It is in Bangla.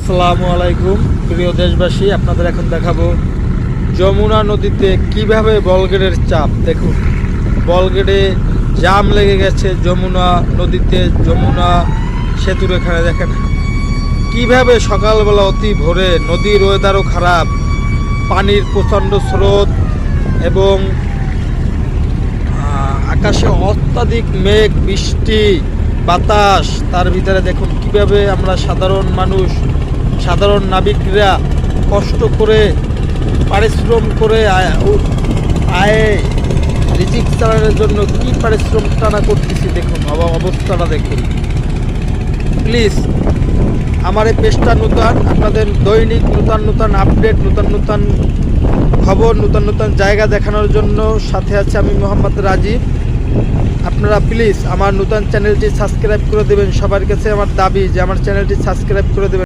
আসসালামু আলাইকুম প্রিয় দেশবাসী, আপনাদের এখন দেখাবো যমুনা নদীতে কিভাবে বলগেটের চাপ। দেখুন, বলগেটে জাম লেগে গেছে যমুনা নদীতে। যমুনা সেতুর এখানে দেখেন কিভাবে সকালবেলা অতি ভোরে, নদীর ওয়েদারও খারাপ, পানির প্রচণ্ড স্রোত এবং আকাশে অত্যাধিক মেঘ, বৃষ্টি, বাতাস, তার ভিতরে দেখুন কিভাবে আমরা সাধারণ মানুষ, সাধারণ নাবিকরা কষ্ট করে পরিশ্রম করে আয়ে রিজিক চালানোর জন্য কি পরিশ্রম টানা করতেছি। দেখুন অবস্থাটা দেখুন। প্লিজ আমার এই পেজটা নতুন, আপনাদের দৈনিক নতুন আপডেট, নতুন খবর, নতুন জায়গা দেখানোর জন্য সাথে আছে আমি মোহাম্মদ রাজীব। আপনারা প্লিজ আমার নতুন চ্যানেলটি সাবস্ক্রাইব করে দেবেন। সবার কাছে আমার দাবি যে আমার চ্যানেলটি সাবস্ক্রাইব করে দেবেন।